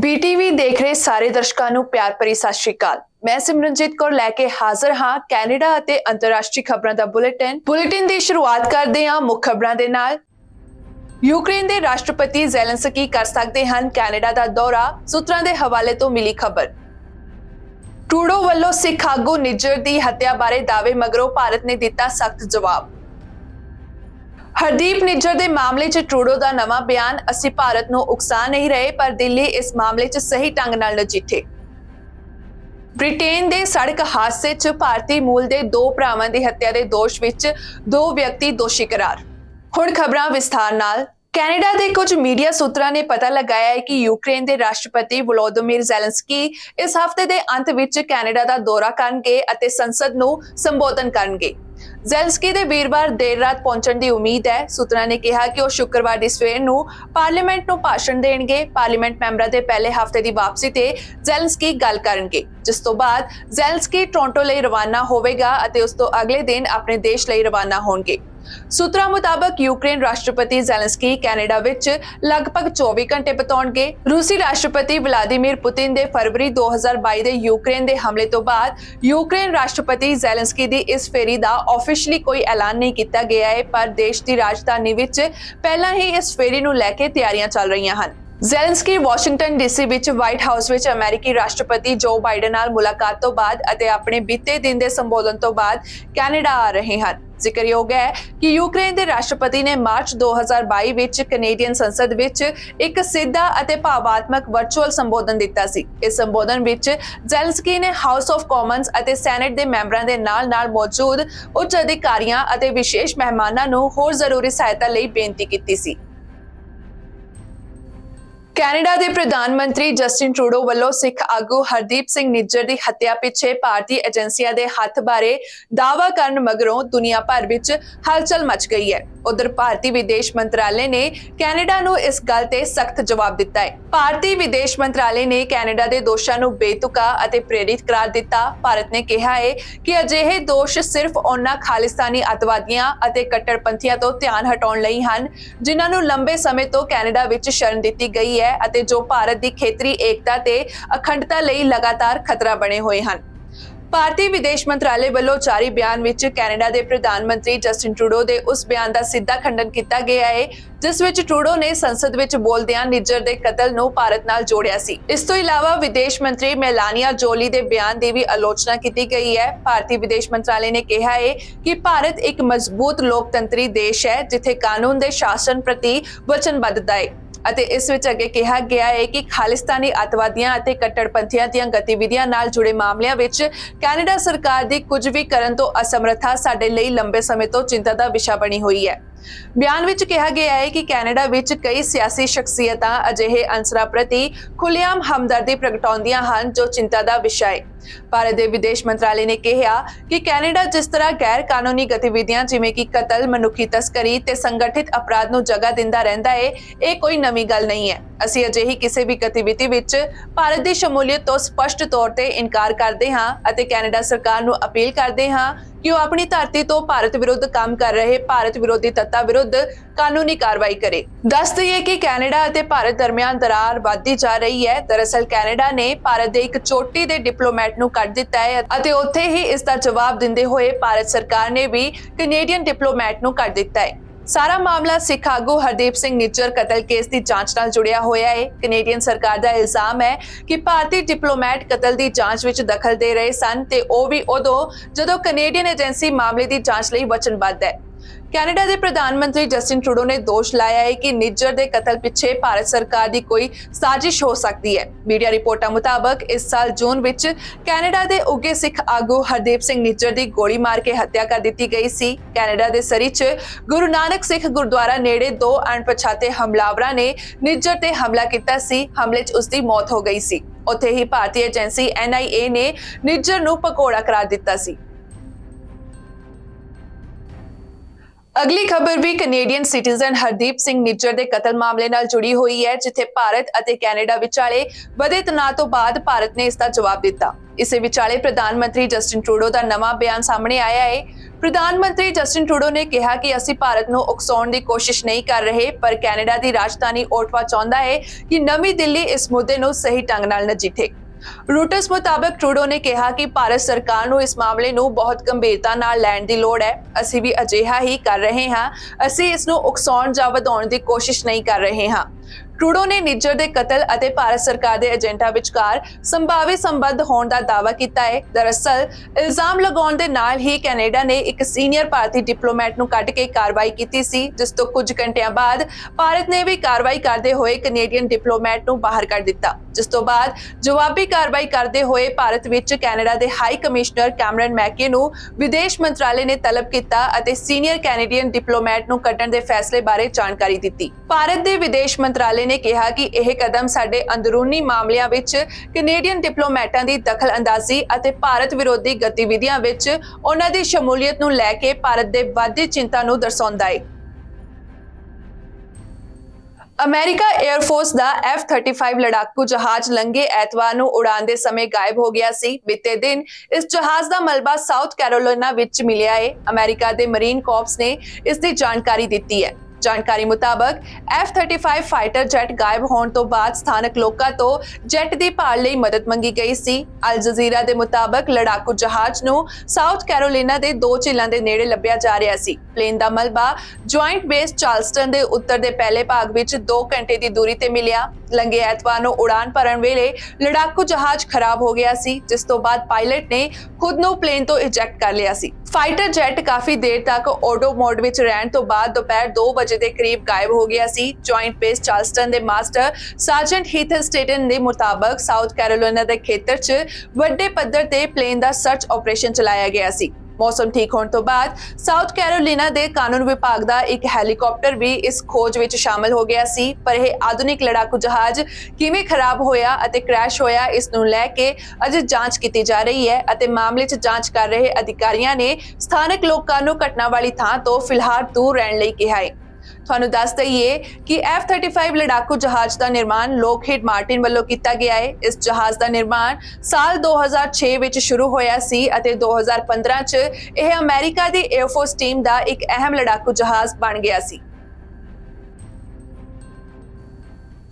BTV देख रहे ਸਾਰੇ ਦਰਸ਼ਕਾਂ ਨੂੰ ਪਿਆਰ ਭਰੀ ਸਤਿ ਸ਼੍ਰੀ ਅਕਾਲ। मैं सिमरनजीत कौर लैके हाजिर हाँ कैनेडा ਅਤੇ अंतरराष्ट्रीय खबरों का बुलेटिन ਦੀ शुरुआत करते हाँ मुख्य खबरों के नाल। यूक्रेन के राष्ट्रपति ज़ेलेंस्की कर सकते हैं कैनेडा का दौरा, सूत्रों के हवाले तो मिली खबर। ट्रूडो वालों सिख आगू निज्जर की हत्या बारे दावे मगरों भारत ने दिता सख्त जवाब। हरदीप निज्जर के मामले च ट्रूडो का नवा बयान, असी भारत को उकसा नहीं रहे पर दिल्ली इस मामले च सही ढंग नाल नजिठे। ब्रिटेन के सड़क हादसे च भारतीय मूल के दो भरावां की हत्या के दोष विच दो व्यक्ति दोषी करार। हुण खबरां विस्तार नाल। कैनेडा के कुछ मीडिया सूत्रों ने पता लगाया है कि यूक्रेन के राष्ट्रपति वोलोदिमीर ज़ेलेंस्की इस हफ्ते के अंत विच कैनेडा का दौरा करनगे अते संसद नूं संबोधन करनगे। ज़ेलेंस्की दे वीरवार देर रात पहुंचण दी उम्मीद है। सूत्रों ने कहा कि वह शुक्रवार की सवेर नूं पार्लीमेंट नूं भाषण देणगे। पार्लीमेंट मैंबरां दे पहले हफ्ते की वापसी ते ज़ेलेंस्की गल करनगे, जिस तो बाद ज़ेलेंस्की टोरंटो लई रवाना होवेगा अते उस तो अगले दिन अपने देश लई रवाना होणगे। सूत्रों मुताबक यूक्रेन राष्ट्रपति ज़ेलेंस्की कैनेडा विच लगभग 24 घंटे बिताउणगे। रूसी राष्ट्रपति व्लादिमीर पुतिन दे फरवरी 2022 दे यूक्रेन दे हमले तो बाद यूक्रेन राष्ट्रपति ज़ेलेंस्की दी इस फेरी दा ऑफिशियली कोई ऐलान नहीं किया गया है, पर देश की राजधानी विच पहला ही इस फेरी नूं लैके तैयारियां चल रही हैं। Zelensky Washington DC which white house which अमेरिकी राष्ट्रपति जो बाइडन नाल मुलाकात तो बाद अते अपने बीते दिन के संबोधन तो बाद कैनेडा आ रहे हैं। जिक्रयोग है कि यूक्रेन के राष्ट्रपति ने मार्च 2022 विच कैनेडियन संसद विच एक सीधा अते भावात्मक वर्चुअल संबोधन दिता सी। इस संबोधन विच ज़ेलेंस्की ने हाउस ऑफ कॉमन्स अते सैनेट के मैंबरां दे नाल मौजूद उच्च अधिकारियों अते विशेष मेहमानां नूं होर जरूरी सहायता लई बेनती कीती सी। कैनेडा के प्रधानमंत्री जस्टिन ट्रूडो वालों सिख आगू हरदीप सिंह निज्जर की हत्या पिछे भारतीय एजेंसियां के हथ बारे दावा करन मगरों दुनिया भर विच हलचल मच गई है। उधर भारतीय विदेश मंत्रालय ने कैनेडा नूं इस गल ते सख्त जवाब दिता है। भारतीय विदेश मंत्रालय ने कैनेडा के दोषां नूं बेतुका अते प्रेरित करार दिता। भारत ने कहा है कि अजिहे दोष सिर्फ उन्हां खालिस्तानी अतवादियां अते कट्टरपंथियां तो ध्यान हटाउण लई हन जिन्हां नूं लंबे समय तो कैनेडा विच शरण दित्ती गई है अते जो भारत की खेतरी एकता ते अखंडता लई लगातार खतरा बने हुए हैं। भारतीय विदेश मंत्रालय वालों जारी बयान विच कैनेडा के प्रधानमंत्री जस्टिन ट्रूडो के उस बयान का सीधा खंडन किया गया है जिस विच ट्रूडो ने संसद विच बोलदियां निज्जर के कतल नूं भारत नाल जोड़िया सी। इस तो इलावा विदेश मंत्री मेलानिया जोली के बयान की भी आलोचना की गई है। भारतीय विदेश मंत्रालय ने कहा है कि भारत एक मजबूत लोकतंत्री देश है जिथे कानून के शासन प्रति वचनबद्धता है अते इस विच अगे कहा गया है कि खालिस्तानी अतवादियां अते कट्टरपंथियां दीयां गतिविधियां नाल जुड़े मामलिਆਂ विच कैनेडा सरकार दी कुछ भी करन तो असमर्थता साडे लई लंबे समय तो चिंता दा विषय बनी हुई है। बयान विच कहा गया है कि कैनेडा विच कई सियासी शख्सियतां अजिहे अंसरां प्रति खुलेआम हमदर्दी प्रगटाउंदियां हन जो चिंता दा विषय है। भारत के विदेश मंत्रालय ने कहा कि कैनेडा जिस तरह गैर कानूनी गतिविधियां जिवें कि कतल, मनुखी तस्करी ते संगठित अपराध नूं जगह दिंदा रहिंदा है, यह कोई नवी गल नहीं है। असीं अजिही किसी भी गतिविधि विच भारत की शमूलियत तो स्पष्ट तौर ते इनकार करते हां अते कैनेडा सरकार नूं अपील करते हां कि वह अपनी धरती तो भारत विरुद्ध काम कर रहे भारत विरोधी तत्तां विरुद्ध कानूनी कार्रवाई करे। दस दईए कि कैनेडा अते भारत दरमियान दरार बढ़ती जा रही है। दरअसल कैनेडा ने भारत के एक चोटी के डिप्लोमैट नूं कट दिता है अते उत्थे ही इसका जवाब दिंदे हुए भारत सरकार ने भी कैनेडियन डिप्लोमैट नूं कट दिता है। सारा मामला सिख आगू हरदीप सिंह निज्जर कतल केस की जांच नाल जुड़िया होया है। कैनेडियन सरकार का इल्जाम है कि भारतीय डिप्लोमैट कतल की जांच विच दखल दे रहे सन ते ओह भी उदों जदों कैनेडियन एजेंसी मामले की जांच लई वचनबद्ध है। कैनेडा के प्रधानमंत्री जस्टिन ट्रूडो ने दोष लाया है कि निज्जर के कतल पिछे भारत सरकार की कोई साजिश हो सकती है। मीडिया रिपोर्टां मुताबक इस साल जून विच कैनेडा के उगे सिख आगू हरदीप सिंह निज्जर की गोली मार के हत्या कर दी गई सी। कैनेडा के सरी च गुरु नानक सिख गुरुद्वारा नेड़े दो अणपछाते हमलावरां ने निज्जर ते हमला किया सी। हमले च उसकी मौत हो गई सी। उत्थे ही भारतीय एजेंसी NIA ने निज्जर नूं भगौड़ा करार दिता सी। अगली खबर भी कैनेडियन सिटीजन हरदीप सिंह निज्जर के कतल मामले नाल जुड़ी हुई है जिथे भारत अते कैनेडा विचाले वधे तनाव तो बाद भारत ने इसका जवाब दिता। इस विचाले प्रधानमंत्री जस्टिन ट्रूडो का नवा बयान सामने आया है। ਪ੍ਰਧਾਨ ਮੰਤਰੀ ਜਸਟਿਨ ਟਰੂਡੋ ਨੇ ਕਿਹਾ ਕਿ ਅਸੀਂ ਭਾਰਤ ਨੂੰ ਉਕਸਾਉਣ ਦੀ ਕੋਸ਼ਿਸ਼ ਨਹੀਂ ਕਰ ਰਹੇ, ਪਰ ਕੈਨੇਡਾ ਦੀ ਰਾਜਧਾਨੀ ਓਟਵਾ ਚਾਹੁੰਦਾ ਹੈ ਕਿ ਨਵੀਂ ਦਿੱਲੀ ਇਸ ਮੁੱਦੇ ਨੂੰ ਸਹੀ ਢੰਗ ਨਾਲ ਨਜਿੱਠੇ। ਰੂਟਰਸ ਮੁਤਾਬਕ ਟਰੂਡੋ ਨੇ ਕਿਹਾ ਕਿ ਭਾਰਤ ਸਰਕਾਰ ਨੂੰ ਇਸ ਮਾਮਲੇ ਨੂੰ ਬਹੁਤ ਗੰਭੀਰਤਾ ਨਾਲ ਲੈਣ ਦੀ ਲੋੜ ਹੈ। ਅਸੀਂ ਵੀ ਅਜਿਹਾ ਹੀ ਕਰ ਰਹੇ ਹਾਂ। ਅਸੀਂ ਇਸ ਨੂੰ ਉਕਸਾਉਣ ਜਾਂ ਵਧਾਉਣ ਦੀ ਕੋਸ਼ਿਸ਼ ਨਹੀਂ ਕਰ ਰਹੇ ਹਾਂ। ਟਰੂਡੋ ਨੇ ਨਿੱਜਰ ਦੇ ਕਤਲ ਅਤੇ ਭਾਰਤ ਸਰਕਾਰ ਦੇ ਏਜੰਟਾਂ ਵਿਚਕਾਰ ਸੰਭਾਵੀ ਸੰਬੰਧ ਹੋਣ ਦਾ ਦਾਅਵਾ ਕੀਤਾ ਹੈ। ਦਰਅਸਲ ਇਲਜ਼ਾਮ ਲਗਾਉਣ ਦੇ ਨਾਲ ਹੀ ਕੈਨੇਡਾ ਨੇ ਇੱਕ ਸੀਨੀਅਰ ਭਾਰਤੀ ਡਿਪਲੋਮੈਟ ਨੂੰ ਕੱਢ ਕੇ ਕਾਰਵਾਈ ਕੀਤੀ ਸੀ, ਜਿਸ ਤੋਂ ਕੁਝ ਘੰਟਿਆਂ ਬਾਅਦ ਭਾਰਤ ਨੇ ਵੀ ਕਾਰਵਾਈ ਕਰਦੇ ਹੋਏ ਕੈਨੇਡੀਅਨ ਡਿਪਲੋਮੈਟ ਨੂੰ ਬਾਹਰ ਕੱਢ ਦਿੱਤਾ, ਜਿਸ ਤੋਂ ਬਾਅਦ ਜਵਾਬੀ ਕਾਰਵਾਈ ਕਰਦੇ ਹੋਏ ਭਾਰਤ ਵਿੱਚ ਕੈਨੇਡਾ ਦੇ ਹਾਈ ਕਮਿਸ਼ਨਰ ਕੈਮਰਨ ਮੈਕੇ ਨੂੰ ਵਿਦੇਸ਼ ਮੰਤਰਾਲੇ ਨੇ ਤਲਬ ਕੀਤਾ ਅਤੇ ਸੀਨੀਅਰ ਕੈਨੇਡੀਅਨ ਡਿਪਲੋਮੈਟ ਨੂੰ ਕੱਢਣ ਦੇ ਫੈਸਲੇ ਬਾਰੇ ਜਾਣਕਾਰੀ ਦਿੱਤੀ। ਭਾਰਤ ਦੇ ਵਿਦੇਸ਼ ਮੰਤਰਾਲੇ ਨੇ ਕਿਹਾ ਕਿ ਇਹ ਕਦਮ ਸਾਡੇ ਅੰਦਰੂਨੀ ਮਾਮਲਿਆਂ ਵਿੱਚ ਕੈਨੇਡੀਅਨ ਡਿਪਲੋਮੈਟਾਂ ਦੀ ਦਖਲ-ਅੰਦਾਜ਼ੀ ਅਤੇ ਭਾਰਤ ਵਿਰੋਧੀ ਗਤੀਵਿਧੀਆਂ ਵਿੱਚ ਉਹਨਾਂ ਦੀ ਸ਼ਮੂਲੀਅਤ ਨੂੰ ਲੈ ਕੇ ਭਾਰਤ ਦੇ ਵੱਧਦੀ ਚਿੰਤਾ ਨੂੰ ਦਰਸਾਉਂਦਾ ਹੈ। ਅਮਰੀਕਾ 에ਅਰ ਫੋਰਸ ਦਾ F-35 ਲੜਾਕੂ ਜਹਾਜ਼ ਲੰਘੇ ਐਤਵਾਰ ਨੂੰ ਉਡਾਣ ਦੇ ਸਮੇਂ ਗਾਇਬ ਹੋ ਗਿਆ ਸੀ। ਬੀਤੇ ਦਿਨ ਇਸ ਜਹਾਜ਼ ਦਾ ਮਲਬਾ ਸਾਊਥ ਕੈਰੋਲੀਨਾ ਵਿੱਚ ਮਿਲਿਆ ਹੈ। ਅਮਰੀਕਾ ਦੇ ਮਰੀਨ ਕਾਰਪਸ ਨੇ ਇਸ ਦੀ ਜਾਣਕਾਰੀ ਦਿੱਤੀ ਹੈ। ਜਾਣਕਾਰੀ ਮੁਤਾਬਕ F-35 ਫਾਈਟਰ ਜੈਟ ਗਾਇਬ ਹੋਣ ਤੋਂ ਬਾਅਦ ਸਥਾਨਕ ਲੋਕਾਂ ਤੋਂ ਜੈਟ ਦੀ ਭਾਲ ਲਈ ਮਦਦ ਮੰਗੀ ਗਈ ਸੀ। ਅਲ ਜਜ਼ੀਰਾ ਦੇ ਮੁਤਾਬਕ ਲੜਾਕੂ ਜਹਾਜ਼ ਨੂੰ ਸਾਊਥ ਕੈਰੋਲੀਨਾ ਦੇ 2 ਝੀਲਾਂ ਦੇ ਨੇੜੇ ਲੱਭਿਆ ਜਾ ਰਿਹਾ ਸੀ। ਪਲੇਨ ਦਾ ਮਲਬਾ ਜੁਆਇੰਟ ਬੇਸ ਚਾਰਲਸਟਨ ਦੇ ਉੱਤਰ ਦੇ ਪਹਿਲੇ ਭਾਗ ਵਿੱਚ 2 ਘੰਟੇ ਦੀ ਦੂਰੀ ਤੇ ਮਿਲਿਆ। ਲੰਘੇ ਐਤਵਾਰ ਨੂੰ ਉਡਾਨ ਭਰਨ ਵੇਲੇ ਲੜਾਕੂ ਜਹਾਜ਼ ਖਰਾਬ ਹੋ ਗਿਆ ਸੀ, ਜਿਸ ਤੋਂ ਬਾਅਦ ਪਾਇਲਟ ਨੇ ਖੁਦ ਨੂੰ ਪਲੇਨ ਤੋਂ ਇਜੈਕਟ ਕਰ ਲਿਆ ਸੀ। ਫਾਈਟਰ ਜੈਟ ਕਾਫੀ ਦੇਰ ਤੱਕ ਆਟੋ ਮੋਡ ਵਿੱਚ ਰਹਿਣ ਤੋਂ ਬਾਅਦ ਦੁਪਹਿਰ 2 ਵਜੇ ਦੇ ਕਰੀਬ ਗਾਇਬ ਹੋ ਗਿਆ ਸੀ। ਜੁਆਇੰਟ ਬੇਸ ਚਾਰਲਸਟਨ ਦੇ ਮਾਸਟਰ ਸਾਰਜੈਂਟ ਹੀਥ ਸਟੇਟਨ ਦੇ ਮੁਤਾਬਕ ਸਾਊਥ ਕੈਰੋਲੀਨਾ ਦੇ ਖੇਤਰ 'ਚ ਵੱਡੇ ਪੱਧਰ ਤੇ ਪਲੇਨ ਦਾ ਸਰਚ ਆਪਰੇਸ਼ਨ ਚਲਾਇਆ ਗਿਆ ਸੀ। ਮੌਸਮ ਠੀਕ ਹੋਣ ਤੋਂ ਬਾਅਦ ਸਾਊਥ ਕੈਰੋਲੀਨਾ ਦੇ ਕਾਨੂੰਨ ਵਿਭਾਗ ਦਾ ਇੱਕ ਹੈਲੀਕਾਪਟਰ ਵੀ ਇਸ ਖੋਜ ਵਿੱਚ ਸ਼ਾਮਲ ਹੋ ਗਿਆ ਸੀ, ਪਰ ਇਹ ਆਧੁਨਿਕ ਲੜਾਕੂ ਜਹਾਜ਼ ਕਿਵੇਂ ਖਰਾਬ ਹੋਇਆ ਅਤੇ ਕ੍ਰੈਸ਼ ਹੋਇਆ, ਇਸ ਨੂੰ ਲੈ ਕੇ ਅਜੇ ਜਾਂਚ ਕੀਤੀ ਜਾ ਰਹੀ ਹੈ ਅਤੇ ਮਾਮਲੇ 'ਚ ਜਾਂਚ ਕਰ ਰਹੇ ਅਧਿਕਾਰੀਆਂ ਨੇ ਸਥਾਨਕ ਲੋਕਾਂ ਨੂੰ ਘਟਨਾ ਵਾਲੀ ਥਾਂ ਤੋਂ ਫਿਲਹਾਲ ਦੂਰ ਰਹਿਣ ਲਈ ਕਿਹਾ ਹੈ। ਤੁਹਾਨੂੰ ਦੱਸ ਦਈਏ ਕਿ F-35 ਲੜਾਕੂ ਜਹਾਜ਼ ਦਾ ਨਿਰਮਾਣ ਲੋਕਹੀਡ ਮਾਰਟਿਨ ਵੱਲੋਂ ਕੀਤਾ ਗਿਆ ਹੈ। ਇਸ ਜਹਾਜ਼ ਦਾ ਨਿਰਮਾਣ ਸਾਲ 2006 ਵਿੱਚ ਸ਼ੁਰੂ ਹੋਇਆ ਸੀ ਅਤੇ 2015 'ਚ ਇਹ ਅਮਰੀਕਾ ਦੀ 에ਅਰ ਫੋਰਸ ਟੀਮ ਦਾ ਇੱਕ ਅਹਿਮ ਲੜਾਕੂ ਜਹਾਜ਼ ਬਣ ਗਿਆ ਸੀ।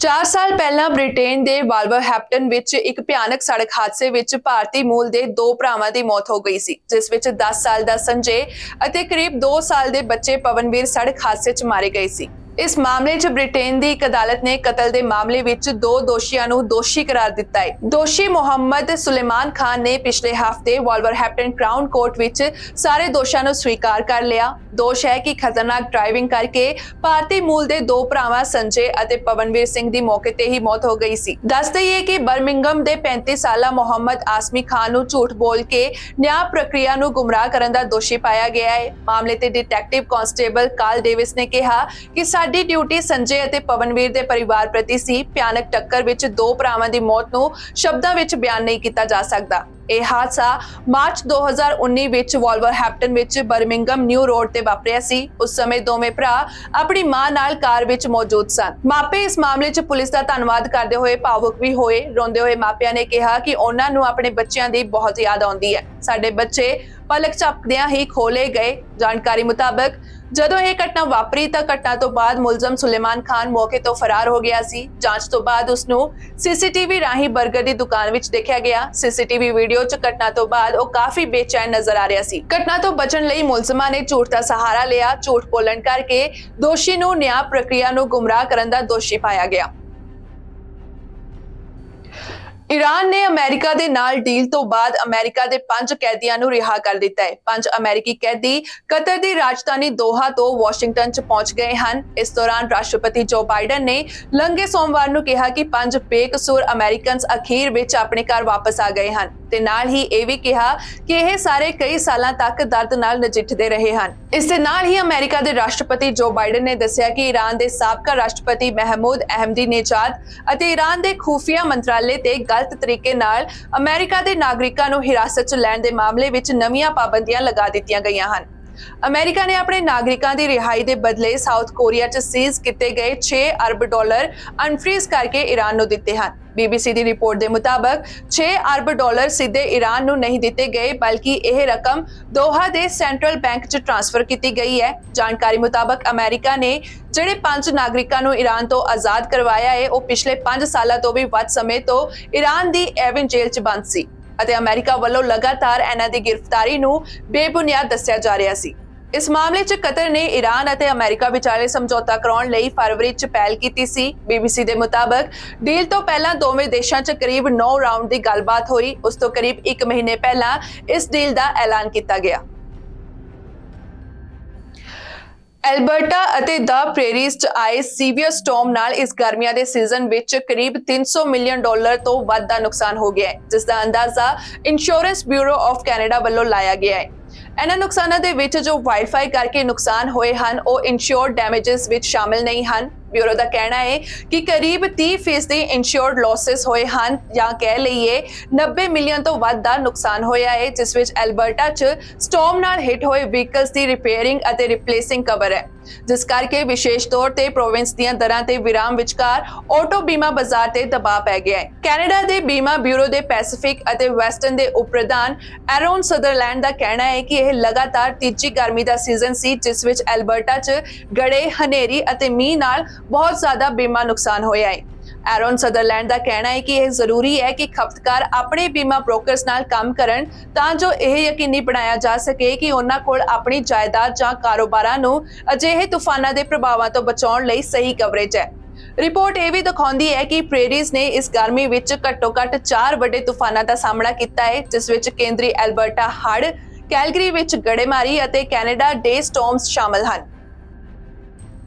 4 ਸਾਲ ਪਹਿਲਾਂ ਬ੍ਰਿਟੇਨ ਦੇ ਵਾਲਵਰਹੈਂਪਟਨ ਵਿੱਚ ਇੱਕ ਭਿਆਨਕ ਸੜਕ ਹਾਦਸੇ ਵਿੱਚ ਭਾਰਤੀ ਮੂਲ ਦੇ 2 ਭਰਾਵਾਂ ਦੀ ਮੌਤ ਹੋ ਗਈ ਸੀ, ਜਿਸ ਵਿੱਚ 10 ਸਾਲ ਦਾ ਸੰਜੇ ਅਤੇ ਕਰੀਬ 2 ਸਾਲ ਦੇ ਬੱਚੇ ਪਵਨਵੀਰ ਸੜਕ ਹਾਦਸੇ 'ਚ ਮਾਰੇ ਗਏ ਸੀ। ਇਸ ਮਾਮਲੇ 'ਚ ਬ੍ਰਿਟੇਨ ਦੀ ਇੱਕ ਅਦਾਲਤ ਨੇ ਕਤਲ ਦੇ ਮਾਮਲੇ ਵਿੱਚ 2 ਦੋਸ਼ੀਆਂ ਨੂੰ ਦੋਸ਼ੀ ਕਰਾਰ ਦਿੱਤਾ ਹੈ। ਦੋਸ਼ੀ ਮੁਹੰਮਦ ਸੁਲੇਮਾਨ ਖਾਨ ਨੇ ਪਿਛਲੇ ਹਫ਼ਤੇ ਵਾਲਵਰਹੈਂਪਟਨ ਕ੍ਰਾਊਨ ਕੋਰਟ ਵਿੱਚ ਸਾਰੇ ਦੋਸ਼ਾਂ ਨੂੰ ਸਵੀਕਾਰ ਕਰ ਲਿਆ। ਦੋਸ਼ ਹੈ ਕਿ ਖਤਰਨਾਕ ਡਰਾਈਵਿੰਗ ਕਰਕੇ ਭਾਰਤੀ ਮੂਲ ਦੇ 2 ਭਰਾਵਾਂ ਸੰਜੇ ਅਤੇ ਪਵਨਵੀਰ ਸਿੰਘ ਦੀ ਮੌਕੇ ਤੇ ਹੀ ਮੌਤ ਹੋ ਗਈ ਸੀ। ਦੱਸ ਦਈਏ ਕਿ ਬਰਮਿੰਗਮ ਦੇ 35 ਸਾਲਾ ਮੁਹੰਮਦ ਆਸਮੀ ਖਾਨ ਨੂੰ ਝੂਠ ਬੋਲ ਕੇ ਨਿਆਂ ਪ੍ਰਕਿਰਿਆ ਨੂੰ ਗੁੰਮਰਾਹ ਕਰਨ ਦਾ ਦੋਸ਼ੀ ਪਾਇਆ ਗਿਆ ਹੈ। ਮਾਮਲੇ ਤੇ ਡਿਟੈਕਟਿਵ ਕਾਂਸਟੇਬਲ ਕਾਰਲ ਡੇਵਿਸ ਨੇ ਕਿਹਾ ਕਿ ਸਾਡੀ ਡਿਊਟੀ ਸੰਜੇ ਅਤੇ ਪਵਨਵੀਰ ਦੇ ਪਰਿਵਾਰ ਪ੍ਰਤੀ ਸੀ। ਭਿਆਨਕ ਟੱਕਰ ਵਿੱਚ 2 ਭਰਾਵਾਂ ਦੀ ਮੌਤ ਨੂੰ ਸ਼ਬਦਾਂ ਵਿੱਚ ਬਿਆਨ ਨਹੀਂ ਕੀਤਾ ਜਾ ਸਕਦਾ। ਇਹ ਹਾਦਸਾ ਮਾਰਚ 2019 ਵਿੱਚ ਵਾਲਵਰਹੈਂਪਟਨ ਵਿੱਚ ਬਰਮਿੰਗਮ ਨਿਊ ਰੋਡ ਤੇ ਵਾਪਰਿਆ ਸੀ। ਉਸ ਸਮੇਂ ਦੋਵੇਂ ਭਰਾ ਆਪਣੀ ਮਾਂ ਨਾਲ ਕਾਰ ਵਿੱਚ ਮੌਜੂਦ ਸਨ। ਮਾਪੇ ਇਸ ਮਾਮਲੇ 'ਚ ਪੁਲਿਸ ਦਾ ਧੰਨਵਾਦ ਕਰਦੇ ਹੋਏ ਭਾਵੁਕ ਵੀ ਹੋਏ। ਰੋਂਦੇ ਹੋਏ ਮਾਪਿਆਂ ਨੇ ਕਿਹਾ ਕਿ ਉਹਨਾਂ ਨੂੰ ਆਪਣੇ ਬੱਚਿਆਂ ਦੀ ਬਹੁਤ ਯਾਦ ਆਉਂਦੀ ਹੈ। ਸਾਡੇ ਬੱਚੇ ਪਲਕ ਝਪਕਦਿਆਂ ਹੀ ਖੋਲੇ ਗਏ। ਜਾਣਕਾਰੀ ਮੁਤਾਬਕ ਜਦੋਂ ਇਹ ਘਟਨਾ ਵਾਪਰੀ ਤਾਂ ਘਟਨਾ ਤੋਂ ਬਾਅਦ ਮੁਲਜ਼ਮ ਸੁਲੇਮਾਨ ਖਾਨ ਮੌਕੇ ਤੋਂ ਫਰਾਰ ਹੋ ਗਿਆ ਸੀ। ਜਾਂਚ ਤੋਂ ਬਾਅਦ ਉਸ ਨੂੰ ਸੀਸੀਟੀਵੀ ਰਾਹੀਂ 버ਗਰ ਦੀ ਦੁਕਾਨ ਵਿੱਚ ਦੇਖਿਆ ਗਿਆ। ਸੀਸੀਟੀਵੀ ਵੀਡੀਓ 'ਚ ਘਟਨਾ ਤੋਂ ਬਾਅਦ ਉਹ ਕਾਫੀ ਬੇਚੈਨ ਨਜ਼ਰ ਆ ਰਿਹਾ ਸੀ। ਘਟਨਾ ਤੋਂ ਬਚਣ ਲਈ ਮੁਲਜ਼ਮਾਂ ਨੇ ਝੂਠ ਦਾ ਸਹਾਰਾ ਲਿਆ। ਝੂਠ ਬੋਲਣ ਕਰਕੇ ਦੋਸ਼ੀ ਨੂੰ ਨਿਆਂ ਪ੍ਰਕਿਰਿਆ ਨੂੰ ਗੁੰਮਰਾਹ ਕਰਨ ਦਾ ਦੋਸ਼ੀ ਪਾਇਆ ਗਿਆ। ਈਰਾਨ ਨੇ ਅਮਰੀਕਾ ਦੇ ਨਾਲ ਡੀਲ ਤੋਂ ਬਾਅਦ ਅਮਰੀਕਾ ਦੇ 5 ਕੈਦੀਆਂ ਨੂੰ ਰਿਹਾ ਕਰ ਦਿੱਤਾ ਹੈ। 5 ਅਮਰੀਕੀ ਕੈਦੀ ਕਤਰ ਦੀ ਰਾਜਧਾਨੀ ਦੋਹਾ ਤੋਂ ਵਾਸ਼ਿੰਗਟਨ 'ਚ ਪਹੁੰਚ ਗਏ ਹਨ। ਇਸ ਦੌਰਾਨ ਰਾਸ਼ਟਰਪਤੀ ਜੋ ਬਾਈਡਨ ਨੇ ਲੰਘੇ ਸੋਮਵਾਰ ਨੂੰ ਕਿਹਾ ਕਿ 5 ਬੇਕਸੂਰ ਅਮਰੀਕਨਸ ਅਖੀਰ ਵਿੱਚ ਆਪਣੇ ਘਰ ਵਾਪਸ ਆ ਗਏ ਹਨ ਤੇ ਨਾਲ ਹੀ ਇਹ ਵੀ ਕਿਹਾ ਕਿ ਇਹ ਸਾਰੇ ਕਈ ਸਾਲਾਂ ਤੱਕ ਦਰਦ ਨਾਲ ਨਜਿੱਠਦੇ ਰਹੇ ਹਨ। ਇਸ ਦੇ ਨਾਲ ਹੀ ਅਮਰੀਕਾ ਦੇ ਰਾਸ਼ਟਰਪਤੀ ਜੋ ਬਾਈਡਨ ਨੇ ਦੱਸਿਆ ਕਿ ਈਰਾਨ ਦੇ ਸਾਬਕਾ ਰਾਸ਼ਟਰਪਤੀ ਮਹਿਮੂਦ ਅਹਿਮਦੀਨੇਜਾਦ ਅਤੇ ਈਰਾਨ ਦੇ ਖੂਫੀਆ ਮੰਤਰਾਲੇ ਤੇ ਗਲਤ ਤਰੀਕੇ ਨਾਲ ਅਮਰੀਕਾ ਦੇ ਨਾਗਰਿਕਾਂ ਨੂੰ ਹਿਰਾਸਤ 'ਚ ਲੈਣ ਦੇ ਮਾਮਲੇ ਵਿੱਚ ਨਵੀਆਂ ਪਾਬੰਦੀਆਂ ਲਗਾ ਦਿੱਤੀਆਂ ਗਈਆਂ ਹਨ। ਅਮਰੀਕਾ ਨੇ ਆਪਣੇ ਨਾਗਰਿਕਾਂ ਦੀ ਰਿਹਾਈ ਦੇ ਬਦਲੇ ਸਾਊਥ ਕੋਰੀਆ 'ਚ ਸੀਜ਼ ਕੀਤੇ ਗਏ 6 ਅਰਬ ਡਾਲਰ ਅਨਫਰੀਜ਼ ਕਰਕੇ ਈਰਾਨ ਨੂੰ ਦਿੱਤੇ ਹਨ। BBC ਦੀ ਰਿਪੋਰਟ ਦੇ ਮੁਤਾਬਕ 6 ਅਰਬ ਡਾਲਰ ਸਿੱਧੇ ਈਰਾਨ ਨੂੰ ਨਹੀਂ ਦਿੱਤੇ ਗਏ, ਬਲਕਿ ਇਹ ਰਕਮ ਦੋਹਾ ਦੇ ਸੈਂਟਰਲ ਬੈਂਕ 'ਚ ਟ੍ਰਾਂਸਫਰ ਕੀਤੀ ਗਈ ਹੈ। ਜਾਣਕਾਰੀ ਮੁਤਾਬਕ ਅਮਰੀਕਾ ਨੇ ਜਿਹੜੇ 5 ਨਾਗਰਿਕਾਂ ਨੂੰ ਈਰਾਨ ਤੋਂ ਆਜ਼ਾਦ ਕਰਵਾਇਆ ਹੈ, ਉਹ ਪਿਛਲੇ 5 ਸਾਲਾਂ ਤੋਂ ਵੀ ਵੱਧ ਸਮੇਂ ਤੋਂ ਈਰਾਨ ਦੀ ਐਵਨ ਜੇਲ੍ਹ 'ਚ ਬੰਦ ਸੀ ਅਤੇ ਅਮਰੀਕਾ ਵੱਲੋਂ ਲਗਾਤਾਰ ਇਹਨਾਂ ਦੀ ਗ੍ਰਿਫਤਾਰੀ ਨੂੰ ਬੇਬੁਨਿਆਦ ਦੱਸਿਆ ਜਾ ਰਿਹਾ ਸੀ। ਇਸ ਮਾਮਲੇ 'ਚ ਕਤਰ ਨੇ ਈਰਾਨ ਅਤੇ ਅਮਰੀਕਾ ਵਿਚਾਲੇ ਸਮਝੌਤਾ ਕਰਾਉਣ ਲਈ ਫਰਵਰੀ 'ਚ ਪਹਿਲ ਕੀਤੀ ਸੀ। BBC ਦੇ ਮੁਤਾਬਕ ਡੀਲ ਤੋਂ ਪਹਿਲਾਂ ਦੋਵੇਂ ਦੇਸ਼ਾਂ 'ਚ ਕਰੀਬ 9 ਰਾਉਂਡ ਦੀ ਗੱਲਬਾਤ ਹੋਈ। ਉਸ ਤੋਂ ਕਰੀਬ 1 ਮਹੀਨੇ ਪਹਿਲਾਂ ਇਸ ਡੀਲ ਦਾ ਐਲਾਨ ਕੀਤਾ ਗਿਆ। ਐਲਬਰਟਾ ਅਤੇ ਦ ਪ੍ਰੇਰੀਜ਼ 'ਚ ਆਏ ਸੀਵੀਅਰ ਸਟਾਰਮ ਨਾਲ ਇਸ ਗਰਮੀਆਂ ਦੇ ਸੀਜ਼ਨ ਵਿੱਚ ਕਰੀਬ 300 ਮਿਲੀਅਨ ਡਾਲਰ ਤੋਂ ਵੱਧ ਦਾ ਨੁਕਸਾਨ ਹੋ ਗਿਆ ਹੈ, ਜਿਸ ਦਾ ਅੰਦਾਜ਼ਾ ਇੰਸ਼ੋਰੈਂਸ ਬਿਊਰੋ ਆਫ ਕੈਨੇਡਾ ਵੱਲੋਂ ਲਾਇਆ ਗਿਆ ਹੈ। ਇਹਨਾਂ ਨੁਕਸਾਨਾਂ ਦੇ ਵਿੱਚ ਜੋ ਵਾਈਲਡਫਾਇਰ ਕਰਕੇ ਨੁਕਸਾਨ ਹੋਏ ਹਨ, ਉਹ ਇੰਸ਼ੋਰਡ ਡੈਮੇजेस ਵਿੱਚ ਸ਼ਾਮਿਲ ਨਹੀਂ ਹਨ। ਬਿਊਰੋ ਦਾ ਕਹਿਣਾ ਹੈ ਕਿ ਕਰੀਬ 30% ਇੰਸ਼ੋਰਡ ਲਾਸਸ ਹੋਏ ਹਨ, ਜਾਂ ਕਹਿ ਲਈਏ 90 ਮਿਲੀਅਨ ਤੋਂ ਵੱਧ ਦਾ ਨੁਕਸਾਨ ਹੋਇਆ ਹੈ, ਜਿਸ ਵਿੱਚ ਐਲਬਰਟਾ 'ਚ ਸਟਾਰਮ ਨਾਲ ਹਿੱਟ ਹੋਏ ਵਹੀਕਲਸ ਦੀ ਰਿਪੇਅਰਿੰਗ ਅਤੇ ਰਿਪਲੇਸਿੰਗ ਕਵਰ ਹੈ, ਜਿਸ ਕਰਕੇ ਵਿਸ਼ੇਸ਼ ਤੌਰ ਤੇ ਪ੍ਰੋਵਿੰਸ ਦੀਆਂ ਦਰਾਂ ਤੇ ਵਿਰਾਮ ਵਿਚਕਾਰ ਆਟੋ ਬੀਮਾ ਬਾਜ਼ਾਰ ਤੇ ਦਬਾਅ ਪੈ ਗਿਆ ਹੈ। ਕੈਨੇਡਾ ਦੇ ਬੀਮਾ ਬਿਊਰੋ ਦੇ ਪੈਸੀਫਿਕ ਅਤੇ ਵੈਸਟਰਨ ਦੇ ਉਪ ਪ੍ਰਧਾਨ ਐਰੋਨ ਸਦਰਲੈਂਡ ਦਾ ਕਹਿਣਾ ਹੈ ਕਿ ਇਹ ਲਗਾਤਾਰ ਤੀਜੀ ਗਰਮੀ ਦਾ ਸੀਜ਼ਨ ਸੀ, ਜਿਸ ਵਿੱਚ ਐਲਬਰਟਾ 'ਚ ਗੜੇ, ਹਨੇਰੀ ਅਤੇ ਮੀਂਹ ਨਾਲ ਬਹੁਤ ਜ਼ਿਆਦਾ ਬੀਮਾ ਨੁਕਸਾਨ ਹੋਇਆ ਹੈ। ਐਰੋਨ ਸਦਰਲੈਂਡ ਦਾ ਕਹਿਣਾ ਹੈ ਕਿ ਇਹ ਜ਼ਰੂਰੀ ਹੈ ਕਿ ਖਪਤਕਾਰ ਆਪਣੇ ਬੀਮਾ ਬ੍ਰੋਕਰਸ ਨਾਲ ਕੰਮ ਕਰਨ ਤਾਂ ਜੋ ਇਹ ਯਕੀਨੀ ਬਣਾਇਆ ਜਾ ਸਕੇ ਕਿ ਉਹਨਾਂ ਕੋਲ ਆਪਣੀ ਜਾਇਦਾਦ ਜਾਂ ਕਾਰੋਬਾਰਾਂ ਨੂੰ ਅਜਿਹੇ ਤੂਫਾਨਾਂ ਦੇ ਪ੍ਰਭਾਵਾਂ ਤੋਂ ਬਚਾਉਣ ਲਈ ਸਹੀ ਕਵਰੇਜ ਹੈ। ਰਿਪੋਰਟ ਇਹ ਵੀ ਦਿਖਾਉਂਦੀ ਹੈ ਕਿ ਪ੍ਰੇਰੀਜ਼ ਨੇ ਇਸ ਗਰਮੀ ਵਿੱਚ ਘੱਟੋ-ਘੱਟ 4 ਵੱਡੇ ਤੂਫਾਨਾਂ ਦਾ ਸਾਹਮਣਾ ਕੀਤਾ ਹੈ, ਜਿਸ ਵਿੱਚ ਕੇਂਦਰੀ ਐਲਬਰਟਾ ਹੜ੍ਹ, ਕੈਲਗਰੀ ਵਿੱਚ ਗੜੇਮਾਰੀ ਅਤੇ ਕੈਨੇਡਾ ਡੇ ਸਟਾਰਮਸ ਸ਼ਾਮਲ ਹਨ।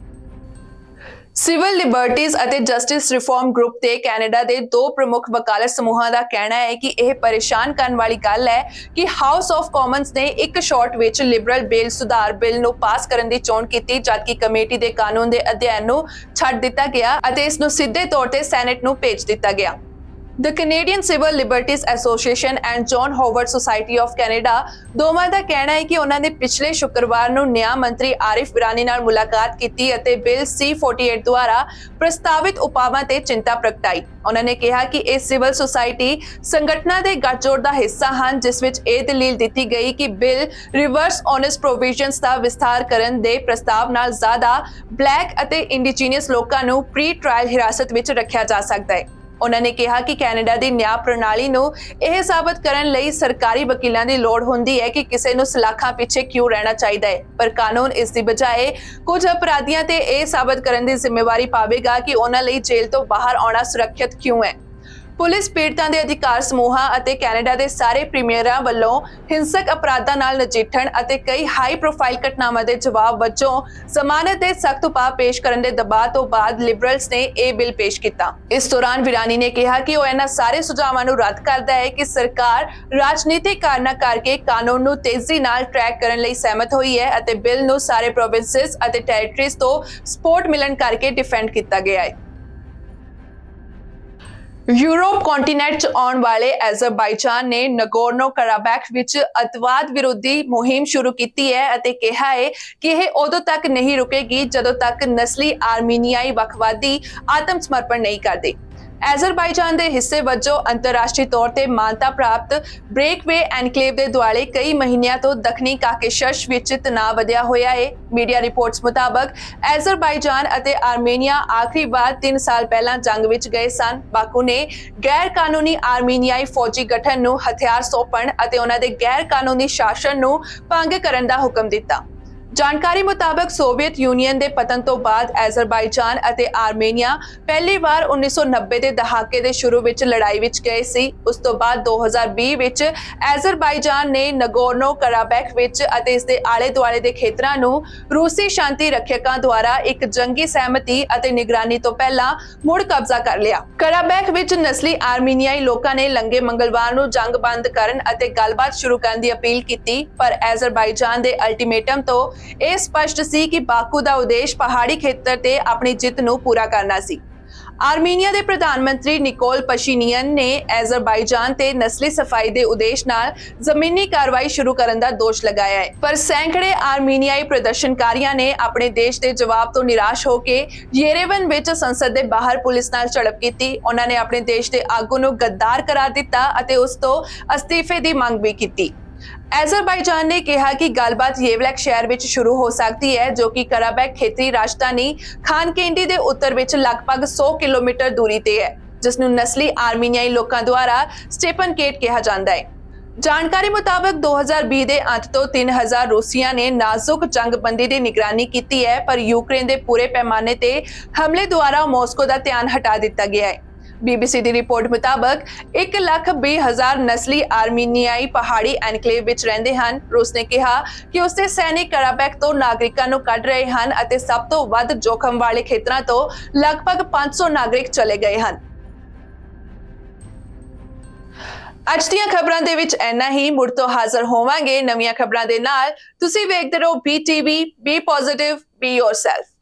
ਸਿਵਲ ਲਿਬਰਟੀਜ਼ ਅਤੇ ਜਸਟਿਸ ਰਿਫਾਰਮ ਗਰੁੱਪ ਤੇ ਕੈਨੇਡਾ ਦੇ 2 ਪ੍ਰਮੁੱਖ ਵਕਾਲਤ ਸਮੂਹਾਂ ਦਾ ਕਹਿਣਾ ਹੈ ਕਿ ਇਹ ਪਰੇਸ਼ਾਨ ਕਰਨ ਵਾਲੀ ਗੱਲ ਹੈ ਕਿ ਹਾਊਸ ਆਫ ਕਾਮਨਸ ਨੇ ਇੱਕ ਸ਼ਾਟ ਵਿੱਚ ਲਿਬਰਲ ਬਿੱਲ ਸੁਧਾਰ ਬਿੱਲ ਨੂੰ ਪਾਸ ਕਰਨ ਦੀ ਚੋਣ ਕੀਤੀ, ਜਦਕਿ ਕਮੇਟੀ ਦੇ ਕਾਨੂੰਨ ਦੇ ਅਧਿਐਨ ਨੂੰ ਛੱਡ ਦਿੱਤਾ ਗਿਆ ਅਤੇ ਇਸ ਨੂੰ ਸਿੱਧੇ ਤੌਰ ਤੇ ਸੈਨੇਟ ਨੂੰ ਭੇਜ ਦਿੱਤਾ ਗਿਆ। The Canadian Civil Liberties Association and John Howard Society of Canada ਦੋਵਾਂ ਦਾ ਕਹਿਣਾ ਹੈ ਕਿ ਉਹਨਾਂ ਨੇ ਪਿਛਲੇ ਸ਼ੁੱਕਰਵਾਰ ਨੂੰ ਨਿਆਂ ਮੰਤਰੀ ਆਰਿਫ ਵਿਰਾਨੀ ਨਾਲ ਮੁਲਾਕਾਤ ਕੀਤੀ ਅਤੇ ਬਿੱਲ C48 ਦੁਆਰਾ ਪ੍ਰਸਤਾਵਿਤ ਉਪਾਵਾਂ ਤੇ ਚਿੰਤਾ ਪ੍ਰਗਟਾਈ। ਉਹਨਾਂ ਨੇ ਕਿਹਾ ਕਿ ਇਹ ਸਿਵਲ ਸੁਸਾਇਟੀ ਸੰਗਠਨਾਂ ਦੇ ਗੱਠਜੋੜ ਦਾ ਹਿੱਸਾ ਹਨ, ਜਿਸ ਵਿੱਚ ਇਹ ਦਲੀਲ ਦਿੱਤੀ ਗਈ ਕਿ ਬਿੱਲ ਰਿਵਰਸ ਓਨਸ ਪ੍ਰੋਵੀਜ਼ਨਸ ਦਾ ਵਿਸਥਾਰ ਕਰਨ ਦੇ ਪ੍ਰਸਤਾਵ ਨਾਲ ਜ਼ਿਆਦਾ ਬਲੈਕ ਅਤੇ ਇੰਡੀਜੀਨੀਅਸ ਲੋਕਾਂ ਨੂੰ ਪ੍ਰੀ ਟ੍ਰਾਇਲ ਹਿਰਾਸਤ ਵਿੱਚ ਰੱਖਿਆ ਜਾ ਸਕਦਾ ਹੈ। ਉਹਨਾਂ ਨੇ ਕਿਹਾ ਕਿ ਕੈਨੇਡਾ ਦੀ ਨਿਆਂ ਪ੍ਰਣਾਲੀ ਨੂੰ ਇਹ ਸਾਬਤ ਕਰਨ ਲਈ ਸਰਕਾਰੀ ਵਕੀਲਾਂ ਦੀ ਲੋੜ ਹੁੰਦੀ ਹੈ ਕਿ ਕਿਸੇ ਨੂੰ ਸਲਾਖਾਂ ਪਿੱਛੇ ਕਿਉਂ ਰਹਿਣਾ ਚਾਹੀਦਾ ਹੈ, ਪਰ ਕਾਨੂੰਨ ਇਸ ਦੀ ਬਜਾਏ ਕੁਝ ਅਪਰਾਧੀਆਂ ਤੇ ਇਹ ਸਾਬਤ ਕਰਨ ਦੀ ਜ਼ਿੰਮੇਵਾਰੀ ਪਾਵੇਗਾ ਕਿ ਉਹਨਾਂ ਲਈ ਜੇਲ੍ਹ ਤੋਂ ਬਾਹਰ ਆਉਣਾ ਸੁਰੱਖਿਅਤ ਕਿਉਂ ਹੈ। ਪੁਲਿਸ ਪੀੜਤਾਂ ਦੇ ਅਧਿਕਾਰ ਸਮੂਹਾਂ ਅਤੇ ਕੈਨੇਡਾ ਦੇ ਸਾਰੇ ਪ੍ਰੀਮੀਅਰਾਂ ਵੱਲੋਂ ਹਿੰਸਕ ਅਪਰਾਧਾਂ ਨਾਲ ਨਜਿੱਠਣ ਅਤੇ ਕਈ ਹਾਈ ਪ੍ਰੋਫਾਈਲ ਘਟਨਾਵਾਂ ਦੇ ਜਵਾਬ ਵਜੋਂ ਜ਼ਮਾਨਤ ਦੇ ਸਖਤ ਉਪਾਅ ਪੇਸ਼ ਕਰਨ ਦੇ ਦਬਾਅ ਤੋਂ ਬਾਅਦ ਲਿਬਰਲਸ ਨੇ ਇਹ ਬਿੱਲ ਪੇਸ਼ ਕੀਤਾ। ਇਸ ਦੌਰਾਨ ਵਿਰਾਨੀ ਨੇ ਕਿਹਾ ਕਿ ਉਹ ਇਹਨਾਂ ਸਾਰੇ ਸੁਝਾਵਾਂ ਨੂੰ ਰੱਦ ਕਰਦਾ ਹੈ ਕਿ ਸਰਕਾਰ ਰਾਜਨੀਤਿਕ ਕਾਰਨਾਂ ਕਰਕੇ ਕਾਨੂੰਨ ਨੂੰ ਤੇਜ਼ੀ ਨਾਲ ਟਰੈਕ ਕਰਨ ਲਈ ਸਹਿਮਤ ਹੋਈ ਹੈ ਅਤੇ ਬਿੱਲ ਨੂੰ ਸਾਰੇ ਪ੍ਰੋਵਿੰਸਸ ਅਤੇ ਟੈਰੀਟਰੀਜ਼ ਤੋਂ ਸਪੋਰਟ ਮਿਲਣ ਕਰਕੇ ਡਿਫੈਂਡ ਕੀਤਾ ਗਿਆ ਹੈ। ਯੂਰਪ ਕੰਟੀਨੈਂਟ 'ਚ ਆਉਣ ਵਾਲੇ ਅਜ਼ਰਬਾਈਜਾਨ ਨੇ ਨਗੋਰਨੋ ਕਰਾਬੈਖ ਵਿੱਚ ਅੱਤਵਾਦ ਵਿਰੋਧੀ ਮੁਹਿੰਮ ਸ਼ੁਰੂ ਕੀਤੀ ਹੈ ਅਤੇ ਕਿਹਾ ਹੈ ਕਿ ਇਹ ਉਦੋਂ ਤੱਕ ਨਹੀਂ ਰੁਕੇਗੀ ਜਦੋਂ ਤੱਕ ਨਸਲੀ ਆਰਮੀਨੀਆਈ ਵੱਖਵਾਦੀ ਆਤਮ ਸਮਰਪਣ ਨਹੀਂ ਕਰਦੇ। ਅਜ਼ਰਬਾਈਜਾਨ ਦੇ ਹਿੱਸੇ ਵਜੋਂ ਅੰਤਰਰਾਸ਼ਟਰੀ ਤੌਰ ਤੇ ਮਾਨਤਾ ਪ੍ਰਾਪਤ ਬ੍ਰੇਕਵੇ ਐਨਕਲੇਵ ਦੇ ਦੁਆਲੇ ਕਈ ਮਹੀਨਿਆਂ ਤੋਂ ਦੱਖਣੀ ਕਾਕੇਸ਼ਸ ਵਿੱਚ ਤਣਾਅ ਵਧਿਆ ਹੋਇਆ ਹੈ। ਮੀਡੀਆ ਰਿਪੋਰਟਸ ਮੁਤਾਬਕ ਅਜ਼ਰਬਾਈਜਾਨ ਅਤੇ ਆਰਮੇਨੀਆ ਆਖਰੀ ਵਾਰ 3 ਸਾਲ ਪਹਿਲਾਂ ਜੰਗ ਵਿੱਚ ਗਏ ਸਨ। ਬਾਕੂ ਨੇ ਗੈਰ ਕਾਨੂੰਨੀ ਆਰਮੀਨੀਆਈ ਫੌਜੀ ਗਠਨ ਨੂੰ ਹਥਿਆਰ ਸੌਂਪਣ ਅਤੇ ਉਹਨਾਂ ਦੇ ਗੈਰ ਕਾਨੂੰਨੀ ਸ਼ਾਸਨ ਨੂੰ ਭੰਗ ਕਰਨ ਦਾ ਹੁਕਮ ਦਿੱਤਾ। ਜਾਣਕਾਰੀ ਮੁਤਾਬਕ ਸੋਵੀਅਤ ਯੂਨੀਅਨ ਦੇ ਪਤਨ ਤੋਂ ਬਾਅਦ ਅਜ਼ਰਬਾਈਜਾਨ ਅਤੇ ਆਰਮੇਨੀਆ ਪਹਿਲੀ ਵਾਰ 1990 ਦੇ ਦਹਾਕੇ ਦੇ ਸ਼ੁਰੂ ਵਿੱਚ ਲੜਾਈ ਵਿੱਚ ਗਏ ਸੀ। ਉਸ ਤੋਂ ਬਾਅਦ 2020 ਵਿੱਚ ਅਜ਼ਰਬਾਈਜਾਨ ਨੇ ਨਗੋਰਨੋ ਕਰਾਬੈਖ ਵਿੱਚ ਅਤੇ ਇਸ ਦੇ ਆਲੇ ਦੁਆਲੇ ਦੇ ਖੇਤਰਾਂ ਨੂੰ ਰੂਸੀ ਸ਼ਾਂਤੀ ਰੱਖਿਅਕਾਂ ਦੁਆਰਾ ਇੱਕ ਜੰਗੀ ਸਹਿਮਤੀ ਅਤੇ ਨਿਗਰਾਨੀ ਤੋਂ ਪਹਿਲਾਂ ਮੁੜ ਕਬਜ਼ਾ ਕਰ ਲਿਆ। ਕਰਾਬੈਖ ਵਿੱਚ ਨਸਲੀ ਆਰਮੀਨੀਆਈ ਲੋਕਾਂ ਨੇ ਲੰਘੇ ਮੰਗਲਵਾਰ ਨੂੰ ਜੰਗ ਬੰਦ ਕਰਨ ਅਤੇ ਗੱਲਬਾਤ ਸ਼ੁਰੂ ਕਰਨ ਦੀ ਅਪੀਲ ਕੀਤੀ, ਪਰ ਅਜ਼ਰਬਾਈਜਾਨ ਦੇ ਅਲਟੀਮੇਟਮ ਤੋਂ ਇਹ ਸਪਸ਼ਟ ਸੀ ਕਿ ਬਾਕੂ ਦਾ ਉਦੇਸ਼ ਪਹਾੜੀ ਖੇਤਰ ਤੇ ਆਪਣੀ ਜਿੱਤ ਨੂੰ ਪੂਰਾ ਕਰਨਾ ਸੀ। ਆਰਮੀਨੀਆ ਦੇ ਪ੍ਰਧਾਨ ਮੰਤਰੀ ਨਿਕੋਲ ਪਸ਼ੀਨੀਅਨ ਨੇ ਐਜ਼ਰਬਾਈਜਾਨ ਤੇ ਨਸਲੀ ਸਫਾਈ ਦੇ ਉਦੇਸ਼ ਨਾਲ ਜ਼ਮੀਨੀ ਕਾਰਵਾਈ ਸ਼ੁਰੂ ਕਰਨ ਦਾ ਦੋਸ਼ ਲਗਾਇਆ ਹੈ। ਪਰ ਸੈਂਕੜੇ ਆਰਮੀਨੀਆਈ ਪ੍ਰਦਰਸ਼ਨਕਾਰੀਆਂ ਨੇ ਆਪਣੇ ਦੇਸ਼ ਦੇ ਜਵਾਬ ਤੋਂ ਨਿਰਾਸ਼ ਹੋ ਕੇ ਯੇਰੇਵਨ ਵਿੱਚ ਸੰਸਦ ਦੇ ਬਾਹਰ ਪੁਲਿਸ ਨਾਲ ਝੜਪ ਕੀਤੀ। ਉਹਨਾਂ ਨੇ ਆਪਣੇ ਦੇਸ਼ ਦੇ ਆਗੂ ਨੂੰ ਗੱਦਾਰ ਕਰਾਰ ਦਿੱਤਾ ਅਤੇ ਉਸ ਤੋਂ ਅਸਤੀਫੇ ਦੀ ਮੰਗ ਵੀ ਕੀਤੀ। ਐਜ਼ਰਬਾਈਜਾਨ ਨੇ ਕਿਹਾ ਕਿ ਗੱਲਬਾਤ ਯੇਵਲੈਕ ਸ਼ਹਿਰ ਵਿੱਚ ਸ਼ੁਰੂ ਹੋ ਸਕਦੀ ਹੈ, ਜੋ ਕਿ ਕਰਾਬੈਕ ਖੇਤਰੀ ਰਾਜਧਾਨੀ ਖਾਨਕੇਂਡੀ ਦੇ ਉੱਤਰ ਵਿੱਚ ਲਗਭਗ 100 ਕਿਲੋਮੀਟਰ ਦੂਰੀ ਤੇ ਹੈ, ਜਿਸ ਨੂੰ ਨਸਲੀ ਆਰਮੀਨੀਆਈ ਲੋਕਾਂ ਦੁਆਰਾ ਸਟੇਪਨਕੇਟ ਕਿਹਾ ਜਾਂਦਾ ਹੈ। ਜਾਣਕਾਰੀ ਮੁਤਾਬਕ 2020 ਦੇ ਅੰਤ ਤੋਂ 3000 ਰੂਸੀਆਂ ਨੇ ਨਾਜ਼ੁਕ ਜੰਗਬੰਦੀ ਦੀ ਨਿਗਰਾਨੀ ਕੀਤੀ ਹੈ, ਪਰ ਯੂਕਰੇਨ ਦੇ ਪੂਰੇ ਪੈਮਾਨੇ ਤੇ ਹਮਲੇ ਦੁਆਰਾ ਮਾਸਕੋ ਦਾ ਧਿਆਨ ਹਟਾ ਦਿੱਤਾ ਗਿਆ ਹੈ। BBC ਦੀ ਰਿਪੋਰਟ ਮੁਤਾਬਕ 1,20,000 ਨਸਲੀ ਆਰਮੀਨੀਆਈ ਪਹਾੜੀ ਐਨਕਲੇਵ ਵਿੱਚ ਰਹਿੰਦੇ ਹਨ। ਰੂਸ ਨੇ ਕਿਹਾ ਕਿ ਉਸਦੇ ਸੈਨਿਕ ਕਰਾਬੈਕ ਤੋਂ ਨਾਗਰਿਕਾਂ ਨੂੰ ਕੱਢ ਰਹੇ ਹਨ ਅਤੇ ਸਭ ਤੋਂ ਵੱਧ ਜੋਖਮ ਵਾਲੇ ਖੇਤਰਾਂ ਤੋਂ ਲਗਭਗ 500 ਨਾਗਰਿਕ ਚਲੇ ਗਏ ਹਨ। ਅੱਜ ਦੀਆਂ ਖਬਰਾਂ ਦੇ ਵਿੱਚ ਇੰਨਾ ਹੀ। ਮੁੜ ਤੋਂ ਹਾਜ਼ਰ ਹੋਵਾਂਗੇ ਨਵੀਆਂ ਖਬਰਾਂ ਦੇ ਨਾਲ। ਤੁਸੀਂ ਵੇਖਦੇ ਰਹੋ BTV, B positive, B yourself.